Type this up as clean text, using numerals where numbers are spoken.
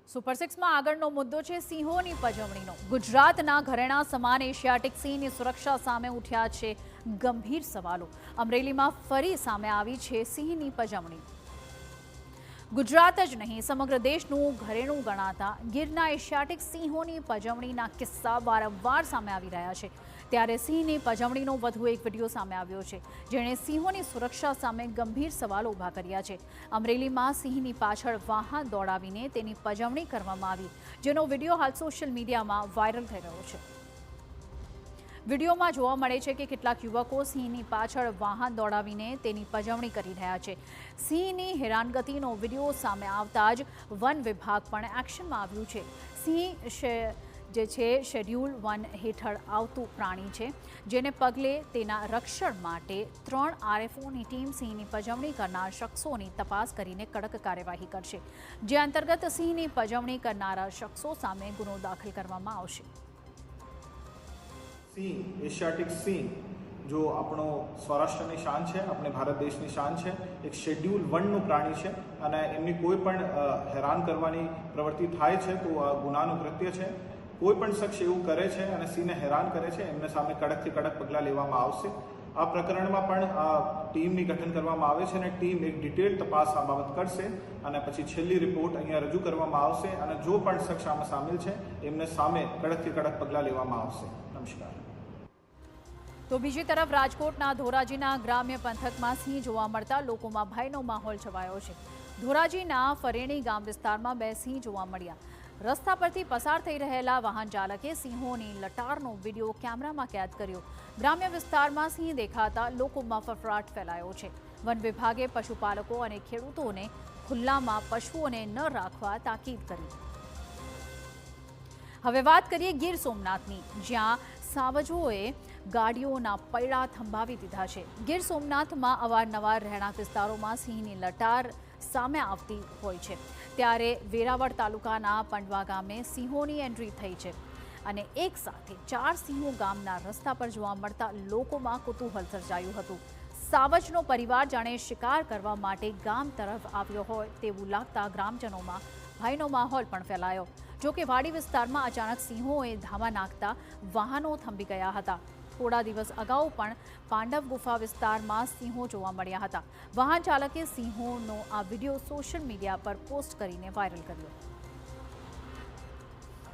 Super સિક્સમાં આગળનો મુદ્દો છે સિંહોની પજવણીનો। ગુજરાતના ઘરેણા સમાન એશિયાટિક સિંહની સુરક્ષા સામે ઉઠ્યા છે ગંભીર સવાલો। અમરેલીમાં ફરી સામે આવી છે સિંહની પજવણી। ગુજરાત જ નહીં સમગ્ર દેશનું ઘરેણું ગણાતા ગીરના એશિયાટિક સિંહોની પજવણીના કિસ્સા વારંવાર સામે આવી રહ્યા છે। ત્યારે સિંહની પજવણીનો વધુ એક વિડીયો સામે આવ્યો છે જેણે સિંહોની સુરક્ષા સામે ગંભીર સવાલો ઊભા કર્યા છે। અમરેલીમાં સિંહની પાછળ વાહન દોડાવીને તેની પજવણી કરવામાં આવી, જેનો વિડીયો હાલ સોશિયલ મીડિયામાં વાયરલ થઈ રહ્યો છે। વિડીયોમાં જોવા મળે છે કે કેટલાક યુવકો સિંહની પાછળ વાહન દોડાવીને તેની પજવણી કરી રહ્યા છે। સિંહની હેરાનગતિનો વિડીયો સામે આવતા જ વન વિભાગ પણ એક્શનમાં આવ્યું છે। સિંહ જે છે શેડ્યુલ 1 હેઠળ આવતું પ્રાણી છે, જેને પગલે તેના રક્ષણ માટે 3 આરએફઓની ટીમ સિંહની પજવણી કરનાર શખ્સોની તપાસ કરીને કડક કાર્યવાહી કરશે, જે અંતર્ગત સિંહની પજવણી કરનારા શખ્સો સામે ગુનો દાખલ કરવામાં આવશે। સિંહ એશિયાટિક સિંહ जो આપણો સૌરાષ્ટ્રની શાન છે, આપણે ભારત દેશની શાન છે, એક શેડ્યુલ 1નું પ્રાણી છે અને એમની કોઈ પણ હેરાન કરવાની પ્રવૃત્તિ થાય છે તો આ ગુનાનું કૃત્ય છે। કોઈ પણ શખ્સ એવું કરે છે અને સિંહને હેરાન કરે છે એમને સામે કડકથી કડક પગલાં લેવામાં આવશે। આ પ્રકરણમાં પણ ટીમની ગઠન કરવામાં આવે છે અને ટીમ એક ડિટેલ તપાસ આ બાબત કરશે અને પછી છેલ્લી રિપોર્ટ અહીંયા રજૂ કરવામાં આવશે અને જો પણ શખ્સ આમાં સામેલ છે એમને સામે કડકથી કડક પગલાં લેવામાં આવશે। નમસ્કાર। તો બીજી તરફ રાજકોટના ધોરાજીના ગ્રામ્ય પંથકમાં સિંહ જોવા મળતા લોકોમાં ભયનો માહોલ છવાયો છે। ધોરાજીના ફરેણી ગામ વિસ્તારમાં 2 સિંહ જોવા મળ્યા। રસ્તા પરથી પસાર થઈ રહેલા વાહન ચાલકે સિંહોની લટારનો વિડીયો કેમેરામાં કેદ કર્યો। ગ્રામ્ય વિસ્તારમાં સિંહ દેખાતા લોકોમાં ફફડાટ ફેલાયો છે। વન વિભાગે પશુપાલકો અને ખેડૂતોને ખુલ્લામાં પશુઓને ન રાખવા તાકીદ કરી। હવે વાત કરીએ ગીર સોમનાથની, જ્યાં સાવજોએ ગાડીઓના પૈડા થંભાવી દીધા છે। ગીર સોમનાથમાં અવારનવાર રહેણાંક વિસ્તારોમાં સિંહની લટાર સામે આવતી હોય છે, ત્યારે વેરાવળ તાલુકાના પંડવા ગામે સિંહોની એન્ટ્રી થઈ છે અને એક સાથે 4 સિંહો ગામના રસ્તા પર જોવા મળતા લોકોમાં કુતૂહલ સર્જાયું હતું। સાવજનો પરિવાર જાણે શિકાર કરવા માટે ગામ તરફ આવ્યો હોય તેવું લાગતા ગ્રામજનોમાં ભયનો માહોલ પણ ફેલાયો। જો કે વાડી વિસ્તારમાં અચાનક સિંહોએ ધામા નાખતા વાહનો થંભી ગયા હતા। થોડા દિવસ અગાઉ પણ પાંડવ ગુફા વિસ્તારમાં સિંહો જોવા મળ્યા હતા। વાહન ચાલકે સિંહોનો આ વિડીયો સોશિયલ મીડિયા પર પોસ્ટ કરીને વાયરલ કર્યો।